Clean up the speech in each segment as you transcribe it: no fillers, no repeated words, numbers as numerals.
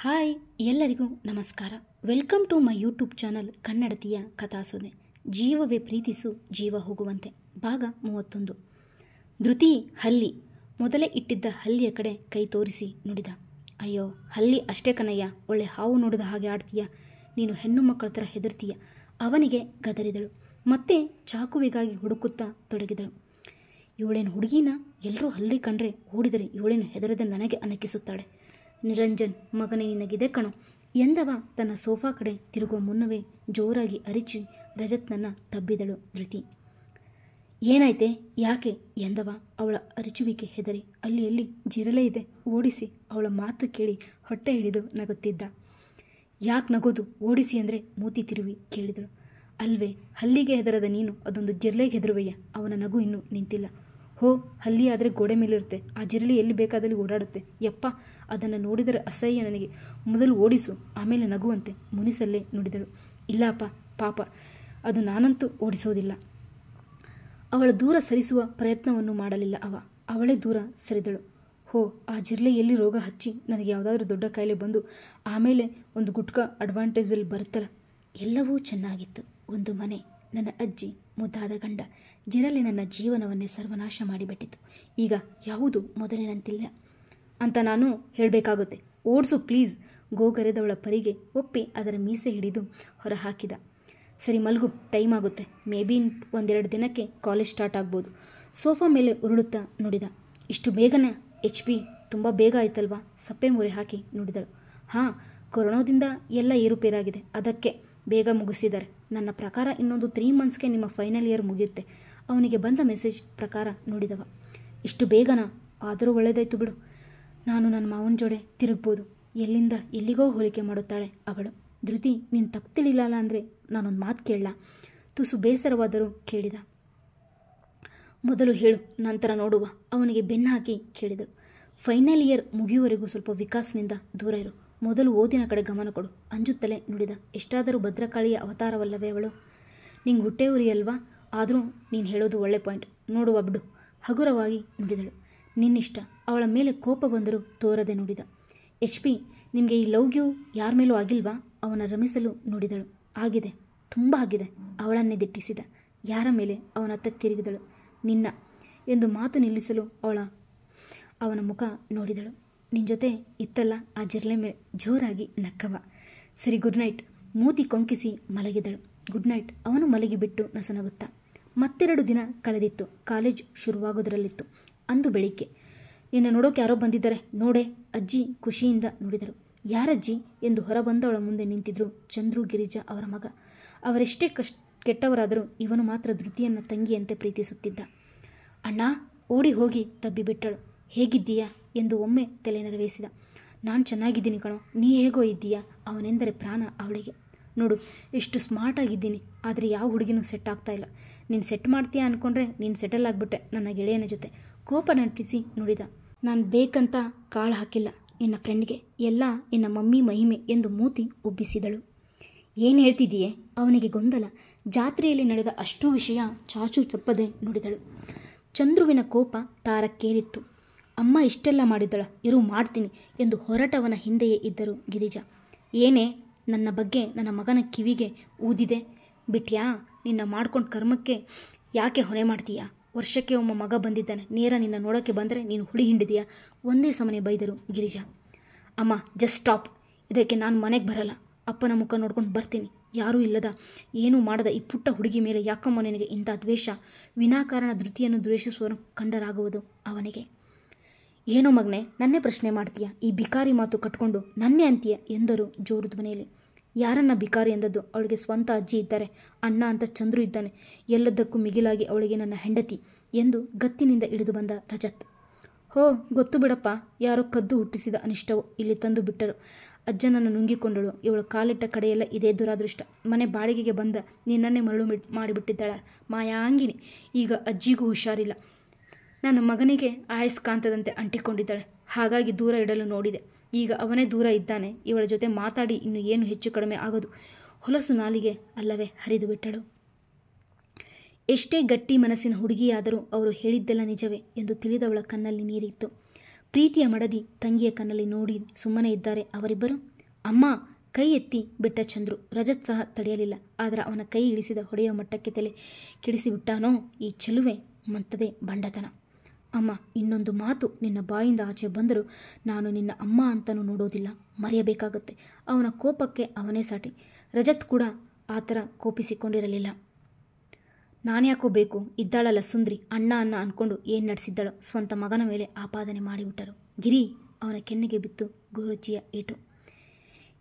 Hi ಎಲ್ಲರಿಗೂ ನಮಸ್ಕಾರ. Welcome to my YouTube channel ಕನ್ನಡತಿಯ ಕಥಾಸೊದೆ. ಜೀವವೇ ಪ್ರೀತಿಸು ಜೀವ ಹೋಗುವಂತೆ ಭಾಗ 31. ಧೃತಿ ಹಲ್ಲಿ ಮೊದಲೇ ಇಟ್ಟಿದ್ದ ಹಲ್ಲಿಯ ಕಡೆ ಕೈ ತೋರಿಸಿ ನುಡಿದ. ಅಯ್ಯೋ ಹಲ್ಲಿ ಅಷ್ಟೇ ಕಣಯ್ಯ, ಒಳ್ಳೆ ಹಾವು ನೋಡಿದ ಹಾಗೆ ಆಡ್ತೀಯ, ನೀನು ಹೆಣ್ಣು ಮಕ್ಕಳ ಥರ ಹೆದರ್ತೀಯ. ಅವನಿಗೆ ಗದರಿದಳು. ಮತ್ತೆ ಚಾಕುವಿಗಾಗಿ ಹುಡುಕುತ್ತಾ ತೊಡಗಿದಳು. ಇವಳೇನು ಹುಡುಗಿನ, ಎಲ್ಲರೂ ಹಲ್ಲಿ ಕಂಡ್ರೆ ಓಡಿದರೆ ಇವಳೇನು ಹೆದರದೆ ನನಗೆ ಅನಕಿಸುತ್ತಾಳೆ. ನಿರಂಜನ್ ಮಗನೇ ನಿನಗಿದೆ ಕಣೋ ಎಂದವ ತನ್ನ ಸೋಫಾ ಕಡೆ ತಿರುಗುವ ಮುನ್ನವೇ ಜೋರಾಗಿ ಅರಿಚಿ ರಜತ್ನನ್ನು ತಬ್ಬಿದಳು ಧೃತಿ. ಏನಾಯ್ತೆ ಯಾಕೆ ಎಂದವ ಅವಳ ಅರಿಚುವಿಕೆ ಹೆದರಿ. ಅಲ್ಲಿ ಜಿರಲೆ ಇದೆ, ಓಡಿಸಿ. ಅವಳ ಮಾತು ಕೇಳಿ ಹೊಟ್ಟೆ ಹಿಡಿದು ನಗುತ್ತಿದ್ದ. ಯಾಕೆ ನಗೋದು, ಓಡಿಸಿ ಅಂದರೆ ಮೂತಿ ತಿರುವಿ ಕೇಳಿದಳು. ಅಲ್ವೇ, ಹಲ್ಲಿಗೆ ಹೆದರದ ನೀನು ಅದೊಂದು ಜಿರಲೆಗೆ ಹೆದರುವೆಯ? ಅವನ ನಗು ಇನ್ನೂ ನಿಂತಿಲ್ಲ. ಹೋ, ಹಲ್ಲಿ ಆದರೆ ಗೋಡೆ ಮೇಲಿರುತ್ತೆ, ಆ ಜಿರಳೆ ಎಲ್ಲಿ ಬೇಕಾದಲ್ಲಿ ಓಡಾಡುತ್ತೆ. ಯಪ್ಪ, ಅದನ್ನು ನೋಡಿದರೆ ಅಸಹ್ಯ ನನಗೆ. ಮೊದಲು ಓಡಿಸು, ಆಮೇಲೆ ನಗುವಂತೆ ಮುನಿಸಲ್ಲೇ ನುಡಿದಳು. ಇಲ್ಲಪ್ಪ, ಪಾಪ, ಅದು ನಾನಂತೂ ಓಡಿಸೋದಿಲ್ಲ. ಅವಳ ದೂರ ಸರಿಸುವ ಪ್ರಯತ್ನವನ್ನು ಮಾಡಲಿಲ್ಲ ಅವಳೇ ದೂರ ಸರಿದಳು. ಹೋ, ಆ ಜಿರಳೆ ಎಲ್ಲಿ ರೋಗ ಹಚ್ಚಿ ನನಗೆ ಯಾವುದಾದ್ರೂ ದೊಡ್ಡ ಕಾಯಿಲೆ ಬಂದು ಆಮೇಲೆ ಒಂದು ಗುಟ್ಕ ಅಡ್ವಾಂಟೇಜ್ ವೆಲ್ ಬರುತ್ತಲ್ಲ. ಎಲ್ಲವೂ ಚೆನ್ನಾಗಿತ್ತು. ಒಂದು ಮನೆ, ನನ್ನ ಅಜ್ಜಿ, ಮುದ್ದಾದ ಗಂಡ. ಜಿರಲೆ ನನ್ನ ಜೀವನವನ್ನೇ ಸರ್ವನಾಶ ಮಾಡಿಬಿಟ್ಟಿತು. ಈಗ ಯಾವುದು ಮೊದಲಿನಂತಿಲ್ಲ ಅಂತ ನಾನು ಹೇಳಬೇಕಾಗುತ್ತೆ. ಓಡಿಸು ಪ್ಲೀಸ್. ಗೋಗರೆದವಳ ಪರಿಗೆ ಒಪ್ಪಿ ಅದರ ಮೀಸೆ ಹಿಡಿದು ಹೊರ ಹಾಕಿದ. ಸರಿ ಮಲ್ಗು, ಟೈಮ್ ಆಗುತ್ತೆ. ಮೇ ಬಿ 1-2 ದಿನಕ್ಕೆ ಕಾಲೇಜ್ ಸ್ಟಾರ್ಟ್ ಆಗ್ಬೋದು. ಸೋಫಾ ಮೇಲೆ ಉರುಳುತ್ತಾ ನುಡಿದ. ಇಷ್ಟು ಬೇಗನೆ HP ತುಂಬ ಬೇಗ ಆಯ್ತಲ್ವಾ? ಸಪ್ಪೆ ಮೊರೆ ಹಾಕಿ ನುಡಿದಳು. ಹಾಂ, ಕೊರೋನಾದಿಂದ ಎಲ್ಲ ಏರುಪೇರಾಗಿದೆ, ಅದಕ್ಕೆ ಬೇಗ ಮುಗಿಸಿದ್ದಾರೆ. ನನ್ನ ಪ್ರಕಾರ ಇನ್ನೊಂದು 3 ಮಂತ್ಸ್ಗೆ ನಿಮ್ಮ ಫೈನಲ್ ಇಯರ್ ಮುಗಿಯುತ್ತೆ. ಅವನಿಗೆ ಬಂದ ಮೆಸೇಜ್ ಪ್ರಕಾರ ನೋಡಿದವ. ಇಷ್ಟು ಬೇಗನಾ? ಆದರೂ ಒಳ್ಳೆಯದಾಯ್ತು ಬಿಡು, ನಾನು ನನ್ನ ಮಾವನ ಜೋಡೆ ತಿರುಗ್ಬೋದು. ಎಲ್ಲಿಂದ ಎಲ್ಲಿಗೋ ಹೋಲಿಕೆ ಮಾಡುತ್ತಾಳೆ ಅವಳು. ಧೃತಿ, ನೀನು ತಪ್ಪು ತಿಳಿಲಿಲ್ಲ ಅಂದರೆ ನಾನೊಂದು ಮಾತು ಕೇಳಲ್ಲ? ತುಸು ಬೇಸರವಾದರೂ ಕೇಳಿದ. ಮೊದಲು ಹೇಳು, ನಂತರ ನೋಡುವ. ಅವನಿಗೆ ಬೆನ್ನು ಹಾಕಿ ಕೇಳಿದಳು. ಫೈನಲ್ ಇಯರ್ ಮುಗಿಯುವವರೆಗೂ ಸ್ವಲ್ಪ ವಿಕಾಸ್ನಿಂದ ದೂರ ಇರು. ಮೊದಲು ಓದಿನ ಕಡೆ ಗಮನ ಕೊಡು ಅಂಜುತ್ತಲೇ ನುಡಿದ. ಎಷ್ಟಾದರೂ ಭದ್ರಕಾಳಿಯ ಅವತಾರವಲ್ಲವೇ ಅವಳು? ನಿಂಗೆ ಹೊಟ್ಟೆ ಉರಿ ಅಲ್ವಾ? ಆದರೂ ನೀನು ಹೇಳೋದು ಒಳ್ಳೆ ಪಾಯಿಂಟ್. ನೋಡುವ ಬಿಡು, ಹಗುರವಾಗಿ ನುಡಿದಳು. ನಿನ್ನಿಷ್ಟ. ಅವಳ ಮೇಲೆ ಕೋಪ ಬಂದರೂ ತೋರದೆ ನುಡಿದ. HP, ನಿಮಗೆ ಈ ಲವ್ಗ್ಯೂ ಯಾರ ಮೇಲೂ ಆಗಿಲ್ವಾ? ಅವನ ರಮಿಸಲು ನುಡಿದಳು. ಆಗಿದೆ, ತುಂಬ ಆಗಿದೆ. ಅವಳನ್ನೇ ದಿಟ್ಟಿಸಿದ. ಯಾರ ಮೇಲೆ? ಅವನತ್ತ ತಿರುಗಿದಳು. ನಿನ್ನ ಎಂದು ಮಾತು ನಿಲ್ಲಿಸಲು ಅವನ ಮುಖ ನೋಡಿದಳು. ನಿನ್ನ ಜೊತೆ ಇತ್ತಲ್ಲ ಆ ಜಿರಲೆ ಮೇಲೆ ಜೋರಾಗಿ ನಕ್ಕವ. ಸರಿ, ಗುಡ್ ನೈಟ್. ಮೂತಿ ಕೊಂಕಿಸಿ ಮಲಗಿದಳು. Good night. ಅವನು ಮಲಗಿಬಿಟ್ಟು ನಸನಗುತ್ತಾ. ಮತ್ತೆರಡು ದಿನ ಕಳೆದಿತ್ತು. ಕಾಲೇಜ್ ಶುರುವಾಗೋದರಲ್ಲಿತ್ತು. ಅಂದು ಬೆಳಿಗ್ಗೆ, ನಿನ್ನ ನೋಡೋಕೆ ಯಾರೋ ಬಂದಿದ್ದಾರೆ ನೋಡೆ, ಅಜ್ಜಿ ಖುಷಿಯಿಂದ ನುಡಿದರು. ಯಾರಜ್ಜಿ ಎಂದು ಹೊರಬಂದವಳ ಮುಂದೆ ನಿಂತಿದ್ರು ಚಂದ್ರು ಗಿರಿಜಾ ಅವರ ಮಗ. ಅವರೆಷ್ಟೇ ಕೆಟ್ಟವರಾದರೂ ಇವನು ಮಾತ್ರ ಧೃತಿಯನ್ನು ತಂಗಿಯಂತೆ ಪ್ರೀತಿಸುತ್ತಿದ್ದ. ಅಣ್ಣ, ಓಡಿ ಹೋಗಿ ತಬ್ಬಿಬಿಟ್ಟಳು. ಹೇಗಿದ್ದೀಯಾ ಎಂದು ಒಮ್ಮೆ ತಲೆ ನೆರವೇರಿಸಿದ. ನಾನು ಚೆನ್ನಾಗಿದ್ದೀನಿ ಕಣೋ, ನೀ ಹೇಗೋ ಇದ್ದೀಯಾ? ಅವನೆಂದರೆ ಪ್ರಾಣ ಅವಳಿಗೆ. ನೋಡು, ಎಷ್ಟು ಸ್ಮಾರ್ಟ್ ಆಗಿದ್ದೀನಿ, ಆದರೆ ಯಾವ ಹುಡುಗಿನೂ ಸೆಟ್ ಆಗ್ತಾ ಇಲ್ಲ. ನೀನು ಸೆಟ್ ಮಾಡ್ತೀಯಾ ಅಂದ್ಕೊಂಡ್ರೆ ನೀನು ಸೆಟಲ್ ಆಗಿಬಿಟ್ಟೆ ನನ್ನ ಗೆಳೆಯನ ಜೊತೆ. ಕೋಪ ನಟಿಸಿ ನುಡಿದ. ನಾನು ಬೇಕಂತ ಕಾಳು ಹಾಕಿಲ್ಲ ನಿನ್ನ ಫ್ರೆಂಡ್ಗೆ, ಎಲ್ಲ ನಿನ್ನ ಮಮ್ಮಿ ಮಹಿಮೆ ಎಂದು ಮೂತಿ ಉಬ್ಬಿಸಿದಳು. ಏನು ಹೇಳ್ತಿದ್ದೀಯೇ? ಅವನಿಗೆ ಗೊಂದಲ. ಜಾತ್ರೆಯಲ್ಲಿ ನಡೆದ ಅಷ್ಟೂ ವಿಷಯ ಚಾಚು ತಪ್ಪದೆ ನುಡಿದಳು. ಚಂದ್ರುವಿನ ಕೋಪ ತಾರಕ್ಕೇರಿತ್ತು. ಅಮ್ಮ ಇಷ್ಟೆಲ್ಲ ಮಾಡಿದಳ, ಇರು ಮಾಡ್ತೀನಿ ಎಂದು ಹೊರಟವನ ಹಿಂದೆಯೇ ಇದ್ದರು ಗಿರಿಜಾ. ಏನೇ ನನ್ನ ಬಗ್ಗೆ ನನ್ನ ಮಗನ ಕಿವಿಗೆ ಊದಿದೆ ಬಿಟ್ಯಾ? ನಿನ್ನ ಮಾಡ್ಕೊಂಡು ಕರ್ಮಕ್ಕೆ ಯಾಕೆ ಹೊಣೆ ಮಾಡ್ತೀಯಾ? ವರ್ಷಕ್ಕೆ ಒಮ್ಮ ಮಗ ಬಂದಿದ್ದಾನೆ, ನೇರ ನಿನ್ನ ನೋಡೋಕ್ಕೆ ಬಂದರೆ ನೀನು ಹುಳಿ ಹಿಂಡಿದೀಯಾ? ಒಂದೇ ಸಮನೆ ಬೈದರು ಗಿರಿಜಾ. ಅಮ್ಮ, ಜಸ್ಟ್ ಸ್ಟಾಪ್. ಇದಕ್ಕೆ ನಾನು ಮನೆಗೆ ಬರಲ್ಲ. ಅಪ್ಪನ ಮುಖ ನೋಡ್ಕೊಂಡು ಬರ್ತೀನಿ. ಯಾರೂ ಇಲ್ಲದ, ಏನೂ ಮಾಡದ ಈ ಪುಟ್ಟ ಹುಡುಗಿ ಮೇಲೆ ಯಾಕಮ್ಮ ನಿನಗೆ ಇಂಥ ದ್ವೇಷ? ವಿನಾಕಾರಣ ಧೃತಿಯನ್ನು ದ್ವೇಷಿಸುವನು ಕಂಡರಾಗುವುದು ಅವನಿಗೆ. ಏನೋ ಮಗನೇ, ನನ್ನೇ ಪ್ರಶ್ನೆ ಮಾಡ್ತೀಯ? ಈ ಬಿಕಾರಿ ಮಾತು ಕಟ್ಕೊಂಡು ನನ್ನೇ ಅಂತೀಯ ಎಂದರು ಜೋರು ಧ್ವನಿಯಲ್ಲಿ. ಯಾರನ್ನ ಬಿಕಾರಿ ಎಂದದ್ದು? ಅವಳಿಗೆ ಸ್ವಂತ ಅಜ್ಜಿ ಇದ್ದಾರೆ, ಅಣ್ಣ ಅಂತ ಚಂದ್ರು ಇದ್ದಾನೆ. ಎಲ್ಲದಕ್ಕೂ ಮಿಗಿಲಾಗಿ ಅವಳಿಗೆ ನನ್ನ ಹೆಂಡತಿ ಎಂದು ಗತ್ತಿನಿಂದ ಇಳಿದು ಬಂದ ರಜತ್. ಹೋ, ಗೊತ್ತು ಬಿಡಪ್ಪ, ಯಾರೋ ಕದ್ದು ಹುಟ್ಟಿಸಿದ ಅನಿಷ್ಟವು ಇಲ್ಲಿ ತಂದು ಬಿಟ್ಟರು. ಅಜ್ಜನನ್ನು ನುಂಗಿಕೊಂಡಳು. ಇವಳು ಕಾಲಿಟ್ಟ ಕಡೆಯೆಲ್ಲ ಇದೇ ದುರಾದೃಷ್ಟ. ಮನೆ ಬಾಡಿಗೆಗೆ ಬಂದ ನಿನ್ನನ್ನೇ ಮರಳು ಮಾಡಿಬಿಟ್ಟಿದ್ದಾಳ ಮಾಯಾಂಗಿನಿ. ಈಗ ಅಜ್ಜಿಗೂ ಹುಷಾರಿಲ್ಲ. ನನ್ನ ಮಗನಿಗೆ ಆಯಸ್ಕಾಂತದಂತೆ ಅಂಟಿಕೊಂಡಿದ್ದಾಳೆ. ಹಾಗಾಗಿ ದೂರ ಇಡಲು ನೋಡಿದೆ. ಈಗ ಅವನೇ ದೂರ ಇದ್ದಾನೆ. ಇವಳ ಜೊತೆ ಮಾತಾಡಿ ಇನ್ನು ಏನು ಹೆಚ್ಚು ಕಡಿಮೆ ಆಗೋದು. ಹೊಲಸು ನಾಲಿಗೆ ಅಲ್ಲವೇ ಹರಿದು ಬಿಟ್ಟಳು. ಎಷ್ಟೇ ಗಟ್ಟಿ ಮನಸ್ಸಿನ ಹುಡುಗಿಯಾದರೂ ಅವರು ಹೇಳಿದ್ದೆಲ್ಲ ನಿಜವೇ ಎಂದು ತಿಳಿದವಳ ಕಣ್ಣಲ್ಲಿ ನೀರಿತ್ತು. ಪ್ರೀತಿಯ ಮಡದಿ ತಂಗಿಯ ಕಣ್ಣಲ್ಲಿ ನೋಡಿ ಸುಮ್ಮನೆ ಇದ್ದಾರೆ ಅವರಿಬ್ಬರು. ಅಮ್ಮ ಕೈ ಎತ್ತಿ ಬಿಟ್ಟ ಚಂದ್ರು. ರಜತ್ ಸಹ ತಡೆಯಲಿಲ್ಲ. ಆದರೆ ಅವನ ಕೈ ಇಳಿಸಿದ ಹೊಡೆಯುವ ಮಟ್ಟಕ್ಕೆ ತಲೆ ಕೆಡಿಸಿಬಿಟ್ಟಾನೋ ಈ ಚೆಲುವೆ ಮಂತದೆ ಬಂಡತನ. ಅಮ್ಮ, ಇನ್ನೊಂದು ಮಾತು ನಿನ್ನ ಬಾಯಿಂದ ಆಚೆ ಬಂದರೂ ನಾನು ನಿನ್ನ ಅಮ್ಮ ಅಂತಲೂ ನೋಡೋದಿಲ್ಲ, ಮರೆಯಬೇಕಾಗತ್ತೆ. ಅವನ ಕೋಪಕ್ಕೆ ಅವನೇ ಸಾಟಿ. ರಜತ್ ಕೂಡ ಆ ಥರ ಕೋಪಿಸಿಕೊಂಡಿರಲಿಲ್ಲ. ನಾನ್ಯಾಕೋ ಬೇಕು, ಇದ್ದಾಳಲ್ಲ ಸುಂದ್ರಿ, ಅಣ್ಣ ಅಂದ್ಕೊಂಡು ಏನು ನಡೆಸಿದ್ದಳೋ ಸ್ವಂತ ಮಗನ ಮೇಲೆ ಆಪಾದನೆ ಮಾಡಿಬಿಟ್ಟರು. ಗಿರಿ ಅವನ ಕೆನ್ನೆಗೆ ಬಿತ್ತು ಗೋರುಚಿಯ ಏಟು.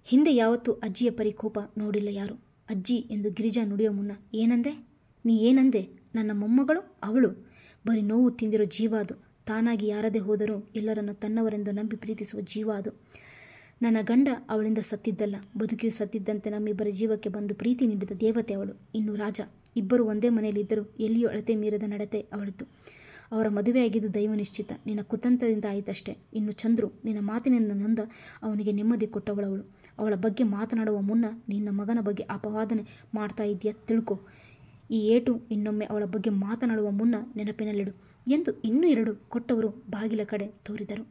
ಹಿಂದೆ ಯಾವತ್ತೂ ಅಜ್ಜಿಯ ಪರಿಕೋಪ ನೋಡಿಲ್ಲ ಯಾರು. ಅಜ್ಜಿ ಎಂದು ಗಿರಿಜಾ ನುಡಿಯೋ ಮುನ್ನ ಏನಂದೆ? ನೀ ಏನಂದೆ? ನನ್ನ ಮೊಮ್ಮಗಳು ಅವಳು. ಬರೀ ನೋವು ತಿಂದಿರೋ ಜೀವ ಅದು. ತಾನಾಗಿ ಯಾರದೇ ಹೋದರೂ ಎಲ್ಲರನ್ನು ತನ್ನವರೆಂದು ನಂಬಿ ಪ್ರೀತಿಸುವ ಜೀವ ಅದು. ನನ್ನ ಗಂಡ ಅವಳಿಂದ ಸತ್ತಿದ್ದಲ್ಲ, ಬದುಕಿಯೂ ಸತ್ತಿದ್ದಂತೆ ನಮ್ಮಿಬ್ಬರ ಜೀವಕ್ಕೆ ಬಂದು ಪ್ರೀತಿ ನೀಡಿದ ದೇವತೆ ಅವಳು. ಇನ್ನು ರಾಜ. ಇಬ್ಬರು ಒಂದೇ ಮನೆಯಲ್ಲಿದ್ದರೂ ಎಲ್ಲಿಯೂ ಅಳತೆ ಮೀರದ ನಡತೆ ಅವಳದ್ದು. ಅವರ ಮದುವೆಯಾಗಿದ್ದು ದೈವ ನಿಶ್ಚಿತ. ನಿನ್ನ ಕುತಂತ್ರದಿಂದ ಆಯಿತಷ್ಟೇ. ಇನ್ನು ಚಂದ್ರು, ನಿನ್ನ ಮಾತಿನಿಂದ ನೊಂದ ಅವನಿಗೆ ನೆಮ್ಮದಿ ಕೊಟ್ಟವಳವಳು. ಅವಳ ಬಗ್ಗೆ ಮಾತನಾಡುವ ಮುನ್ನ ನಿನ್ನ ಮಗನ ಬಗ್ಗೆ ಅಪವಾದನೆ ಮಾಡ್ತಾ ಇದೆಯಾ ತಿಳ್ಕೊ. ಈ ಏಟು ಇನ್ನೊಮ್ಮೆ ಅವಳ ಬಗ್ಗೆ ಮಾತನಾಡುವ ಮುನ್ನ ನೆನಪಿನಲ್ಲಿಡು ಎಂದು ಇನ್ನೂ 2 ಕೊಟ್ಟವರು ಬಾಗಿಲ ಕಡೆ ತೋರಿದರು.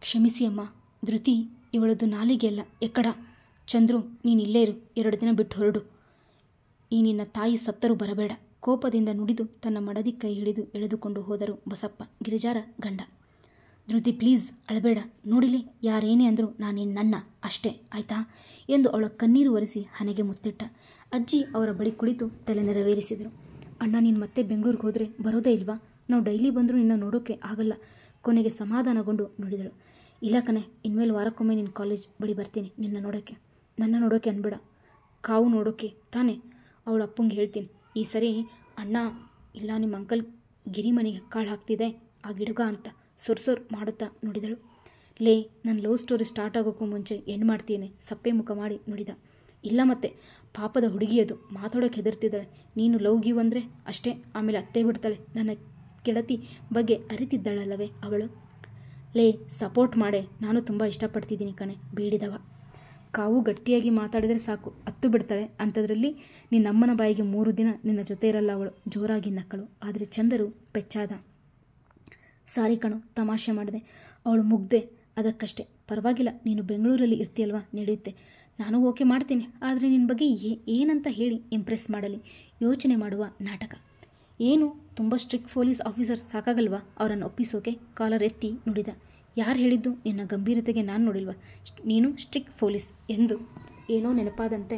ಕ್ಷಮಿಸಿ ಅಮ್ಮ. ಧೃತಿ, ಇವಳದು ನಾಲಿಗೆ ಅಲ್ಲ, ಎಕ್ಕಡ. ಚಂದ್ರು, ನೀನು ಇಲ್ಲೇ ಇರು, 2 ದಿನ ಬಿಟ್ಟು ಹೊರಡು. ಈ ನಿನ್ನ ತಾಯಿ ಸತ್ತರೂ ಬರಬೇಡ. ಕೋಪದಿಂದ ನುಡಿದು ತನ್ನ ಮಡದಿ ಕೈ ಹಿಡಿದು ಎಳೆದುಕೊಂಡು ಹೋದರು ಬಸಪ್ಪ, ಗಿರಿಜಾರ ಗಂಡ. ಧೃತಿ ಪ್ಲೀಸ್ ಅಳಬೇಡ. ನೋಡಿಲಿ, ಯಾರೇನೇ ಅಂದರೂ ನಾನೇನು ನನ್ನ ಅಷ್ಟೇ, ಆಯ್ತಾ ಎಂದು ಅವಳ ಕಣ್ಣೀರು ಒರೆಸಿ ಹನೆಗೆ ಮುತ್ತಿಟ್ಟ. ಅಜ್ಜಿ ಅವರ ಬಳಿ ಕುಳಿತು ತಲೆ ನೆರವೇರಿಸಿದರು. ಅಣ್ಣ, ನೀನು ಮತ್ತೆ ಬೆಂಗಳೂರಿಗೆ ಹೋದರೆ ಬರೋದೇ ಇಲ್ವಾ? ನಾವು ಡೈಲಿ ಬಂದರೂ ನಿನ್ನ ನೋಡೋಕ್ಕೆ ಆಗಲ್ಲ. ಕೊನೆಗೆ ಸಮಾಧಾನಗೊಂಡು ನುಡಿದಳು. ಇಲ್ಲ ಕಣೆ, ಇನ್ಮೇಲೆ ವಾರಕ್ಕೊಮ್ಮೆ ನಿನ್ನ ಕಾಲೇಜ್ ಬಳಿ ಬರ್ತೀನಿ ನಿನ್ನ ನೋಡೋಕ್ಕೆ. ನನ್ನ ನೋಡೋಕ್ಕೆ ಅನ್ಬೇಡ, ಕಾವು ನೋಡೋಕ್ಕೆ ತಾನೇ. ಅವಳ ಅಪ್ಪಂಗೆ ಹೇಳ್ತೀನಿ ಈ ಸರಿ ಅಣ್ಣ ಇಲ್ಲ ನಿಮ್ಮ ಅಂಕಲ್ ಗಿರಿ ಮನೆಗೆ ಕಾಳು ಹಾಕ್ತಿದೆ ಆ ಗಿಡಗ ಅಂತ ಸೊರ್ಸೊರ್ ಮಾಡುತ್ತಾ ನುಡಿದಳು. ಲೇ, ನನ್ನ ಲವ್ ಸ್ಟೋರಿ ಸ್ಟಾರ್ಟ್ ಆಗೋಕ್ಕೂ ಮುಂಚೆ ಏನು ಮಾಡ್ತೀನಿ? ಸಪ್ಪೆ ಮುಖ ಮಾಡಿ ನುಡಿದ. ಇಲ್ಲ ಮತ್ತೆ, ಪಾಪದ ಹುಡುಗಿಯದು, ಮಾತಾಡೋಕ್ಕೆ ಹೆದರ್ತಿದ್ದಾಳೆ. ನೀನು ಲವ್ ಗಿವ್ ಅಂದರೆ ಅಷ್ಟೇ, ಆಮೇಲೆ ಅತ್ತೇ ಬಿಡ್ತಾಳೆ. ನನ್ನ ಗೆಳತಿ ಬಗ್ಗೆ ಅರಿತಿದ್ದಾಳಲ್ಲವೇ ಅವಳು. ಲೇ, ಸಪೋರ್ಟ್ ಮಾಡೆ, ನಾನು ತುಂಬ ಇಷ್ಟಪಡ್ತಿದ್ದೀನಿ ಕಣೆ ಬೇಡಿದವ. ಕಾವು ಗಟ್ಟಿಯಾಗಿ ಮಾತಾಡಿದರೆ ಸಾಕು ಅತ್ತು ಬಿಡ್ತಾಳೆ. ಅಂಥದ್ರಲ್ಲಿ ನಿನ್ನಮ್ಮನ ಬಾಯಿಗೆ 3 ದಿನ ನಿನ್ನ ಜೊತೆ ಇರಲ್ಲ ಅವಳು. ಜೋರಾಗಿ ನಕ್ಕಳು. ಆದರೆ ಚಂದರು ಪೆಚ್ಚಾದ. ಸಾರಿ ಕಣು, ತಮಾಷೆ ಮಾಡಿದೆ. ಅವಳು ಮುಗ್ದೆ, ಅದಕ್ಕಷ್ಟೇ. ಪರವಾಗಿಲ್ಲ, ನೀನು ಬೆಂಗಳೂರಲ್ಲಿ ಇರ್ತೀಯಲ್ವಾ, ನಡೆಯುತ್ತೆ. ನಾನು ಓಕೆ ಮಾಡ್ತೀನಿ. ಆದರೆ ನಿನ್ನ ಬಗ್ಗೆ ಏನಂತ ಹೇಳಿ ಇಂಪ್ರೆಸ್ ಮಾಡಲಿ? ಯೋಚನೆ ಮಾಡುವ ನಾಟಕ. ಏನು ತುಂಬ ಸ್ಟ್ರಿಕ್ಟ್ ಪೊಲೀಸ್ ಆಫೀಸರ್ ಸಾಕಾಗಲ್ವಾ ಅವರನ್ನು ಒಪ್ಪಿಸೋಕೆ? ಕಾಲರ್ ಎತ್ತಿ ನುಡಿದ. ಯಾರು ಹೇಳಿದ್ದು? ನಿನ್ನ ಗಂಭೀರತೆಗೆ ನಾನು ನೋಡಿಲ್ವಾ? ನೀನು ಸ್ಟ್ರಿಕ್ಟ್ ಪೊಲೀಸ್ ಎಂದು ಏನೋ ನೆನಪಾದಂತೆ.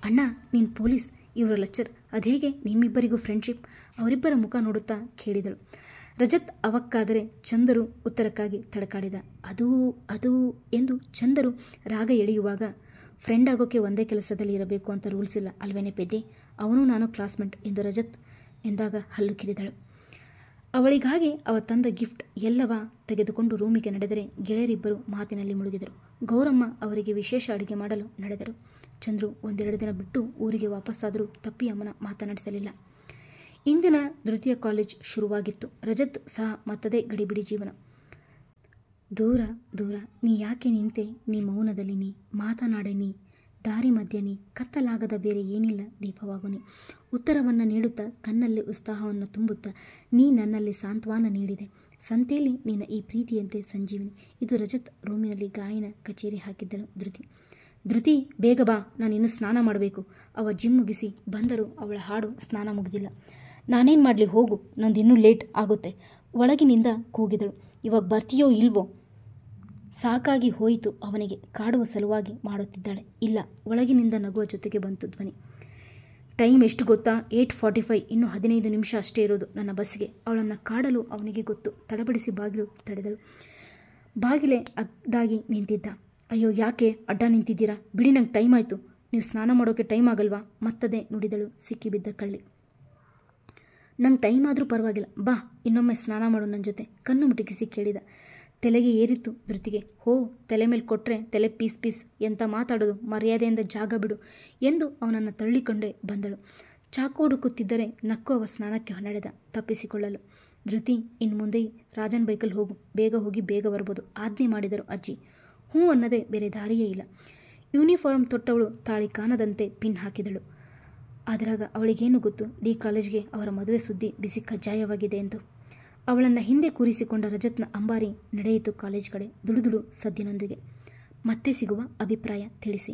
ಅಣ್ಣ, ನೀನು ಪೊಲೀಸ್, ಇವರ ಲೆಕ್ಚರ್, ಅದೇಗೆ ನಿಮ್ಮಿಬ್ಬರಿಗೂ ಫ್ರೆಂಡ್ಶಿಪ್? ಅವರಿಬ್ಬರ ಮುಖ ನೋಡುತ್ತಾ ಕೇಳಿದಳು. ರಜತ್ ಅವಕ್ಕಾದರೆ ಚಂದರು ಉತ್ತರಕ್ಕಾಗಿ ತಡಕಾಡಿದ. ಅದು ಎಂದು ಚಂದರು ರಾಗ ಎಳೆಯುವಾಗ, ಫ್ರೆಂಡ್ ಆಗೋಕ್ಕೆ ಒಂದೇ ಕೆಲಸದಲ್ಲಿ ಇರಬೇಕು ಅಂತ ರೂಲ್ಸ್ ಇಲ್ಲ ಅಲ್ವೇನೆ ಪೆದ್ದಿ? ಅವನು ನಾನು ಕ್ಲಾಸ್ಮೇಟ್ ಎಂದು ರಜತ್ ಎಂದಾಗ ಹಲ್ಲು ಕಿರಿದಳು. ಅವಳಿಗಾಗಿ ಅವ ತಂದ ಗಿಫ್ಟ್ ಎಲ್ಲವ ತೆಗೆದುಕೊಂಡು ರೂಮಿಗೆ ನಡೆದರೆ ಗೆಳೆಯರಿಬ್ಬರು ಮಾತಿನಲ್ಲಿ ಮುಳುಗಿದರು. ಗೌರಮ್ಮ ಅವರಿಗೆ ವಿಶೇಷ ಅಡುಗೆ ಮಾಡಲು ನಡೆದರು. ಚಂದ್ರು 1-2 ದಿನ ಬಿಟ್ಟು ಊರಿಗೆ ವಾಪಸ್ಸಾದರೂ ತಪ್ಪಿ ಅಮ್ಮನ ಮಾತನಾಡಿಸಲಿಲ್ಲ. ಇಂದಿನ ಧೃತಿಯ ಕಾಲೇಜ್ ಶುರುವಾಗಿತ್ತು. ರಜತ್ ಸಹ ಮತ್ತದೇ ಗಡಿಬಿಡಿ ಜೀವನ. ದೂರ ದೂರ ನೀ ಯಾಕೆ ನಿಂತೆ? ನೀ ಮೌನದಲ್ಲಿ ನೀ ಮಾತನಾಡೆ, ನೀ ದಾರಿ ಮಧ್ಯ ನೀ ಕತ್ತಲಾಗದ ಬೇರೆ ಏನಿಲ್ಲ ದೀಪವಾಗು ನೀ. ಉತ್ತರವನ್ನು ನೀಡುತ್ತಾ ಕಣ್ಣಲ್ಲಿ ಉತ್ಸಾಹವನ್ನು ತುಂಬುತ್ತಾ ನೀ ನನ್ನಲ್ಲಿ ಸಾಂತ್ವನ ನೀಡಿದೆ. ಸಂತೆಯಲ್ಲಿ ನಿನ್ನ ಈ ಪ್ರೀತಿಯಂತೆ ಸಂಜೀವಿನಿ. ಇದು ರಜತ್ ರೂಮಿನಲ್ಲಿ ಗಾಯನ ಕಚೇರಿ ಹಾಕಿದ್ದಳು ಧೃತಿ ಬೇಗ ಬಾ, ನಾನಿನ್ನೂ ಸ್ನಾನ ಮಾಡಬೇಕು. ಅವ ಜಿಮ್ ಮುಗಿಸಿ ಬಂದರೂ ಅವಳ ಹಾಡು ಸ್ನಾನ ಮುಗಿದಿಲ್ಲ. ನಾನೇನು ಮಾಡಲಿ, ಹೋಗು, ನಂದಿನ್ನೂ ಲೇಟ್ ಆಗುತ್ತೆ ಒಳಗಿನಿಂದ ಕೂಗಿದಳು. ಇವಾಗ ಬರ್ತೀಯೋ ಇಲ್ವೋ? ಸಾಕಾಗಿ ಹೋಯಿತು ಅವನಿಗೆ. ಕಾಡುವ ಸಲುವಾಗಿ ಮಾಡುತ್ತಿದ್ದಾಳೆ. ಇಲ್ಲ, ಒಳಗಿನಿಂದ ನಗುವ ಜೊತೆಗೆ ಬಂತು ಧ್ವನಿ. ಟೈಮ್ ಎಷ್ಟು ಗೊತ್ತಾ? 8:45. ಇನ್ನೂ 15 ನಿಮಿಷ ಅಷ್ಟೇ ಇರೋದು ನನ್ನ ಬಸ್ಸಿಗೆ. ಅವಳನ್ನು ಕಾಡಲು ಅವನಿಗೆ ಗೊತ್ತು. ತಡಬಡಿಸಿ ಬಾಗಿಲು ತಡೆದಳು. ಬಾಗಿಲೇ ಅಡ್ಡಾಗಿ ನಿಂತಿದ್ದ. ಅಯ್ಯೋ, ಯಾಕೆ ಅಡ್ಡ ನಿಂತಿದ್ದೀರಾ? ಬಿಡಿ, ನಂಗೆ ಟೈಮ್ ಆಯಿತು. ನೀವು ಸ್ನಾನ ಮಾಡೋಕ್ಕೆ ಟೈಮ್ ಆಗಲ್ವಾ? ಮತ್ತದೇ ನುಡಿದಳು ಸಿಕ್ಕಿಬಿದ್ದ ಕಳ್ಳಿ. ನಂಗೆ ಟೈಮ್ ಆದರೂ ಪರವಾಗಿಲ್ಲ, ಬಾ ಇನ್ನೊಮ್ಮೆ ಸ್ನಾನ ಮಾಡು ನನ್ನ ಜೊತೆ. ಕಣ್ಣು ಮಿಟುಕಿಸಿ ಕೇಳಿದ. ತಲೆಗೆ ಏರಿತ್ತು ಧೃತಿಗೆ. ಹೋ, ತಲೆ ಮೇಲೆ ಕೊಟ್ಟರೆ ತಲೆ ಪೀಸ್ ಎಂತ ಮಾತಾಡೋದು? ಮರ್ಯಾದೆಯಿಂದ ಜಾಗ ಬಿಡು ಎಂದು ಅವನನ್ನು ತಳ್ಳಿಕೊಂಡೇ ಬಂದಳು. ಚಾಕು ಹುಡುಕುತ್ತಿದ್ದರೆ ನಕ್ಕುವ ಸ್ನಾನಕ್ಕೆ ನಡೆದ ತಪ್ಪಿಸಿಕೊಳ್ಳಲು. ಧೃತಿ, ಇನ್ನು ಮುಂದೆ ರಾಜನ್ ಬೈಕಲ್ಲಿ ಹೋಗು, ಬೇಗ ಹೋಗಿ ಬೇಗ ಬರ್ಬೋದು ಆಜ್ಞೆ ಮಾಡಿದರು ಅಜ್ಜಿ. ಹ್ಞೂ ಅನ್ನದೇ ಬೇರೆ ದಾರಿಯೇ ಇಲ್ಲ. ಯೂನಿಫಾರ್ಮ್ ತೊಟ್ಟವಳು ತಾಳಿ ಕಾಣದಂತೆ ಪಿನ್ ಹಾಕಿದಳು. ಆದ್ರಾಗ ಅವಳಿಗೇನು ಗೊತ್ತು ಡಿ ಕಾಲೇಜ್ಗೆ ಅವರ ಮದುವೆ ಸುದ್ದಿ ಬಿಸಿ ಕಜ್ಜಾಯವಾಗಿದೆ ಎಂದು. ಅವಳನ್ನು ಹಿಂದೆ ಕೂರಿಸಿಕೊಂಡ ರಜತ್ನ ಅಂಬಾರಿ ನಡೆಯಿತು ಕಾಲೇಜ್ ಕಡೆ ದುಡುದುಡು ಸದ್ದಿನೊಂದಿಗೆ. ಮತ್ತೆ ಸಿಗುವ ಅಭಿಪ್ರಾಯ ತಿಳಿಸಿ.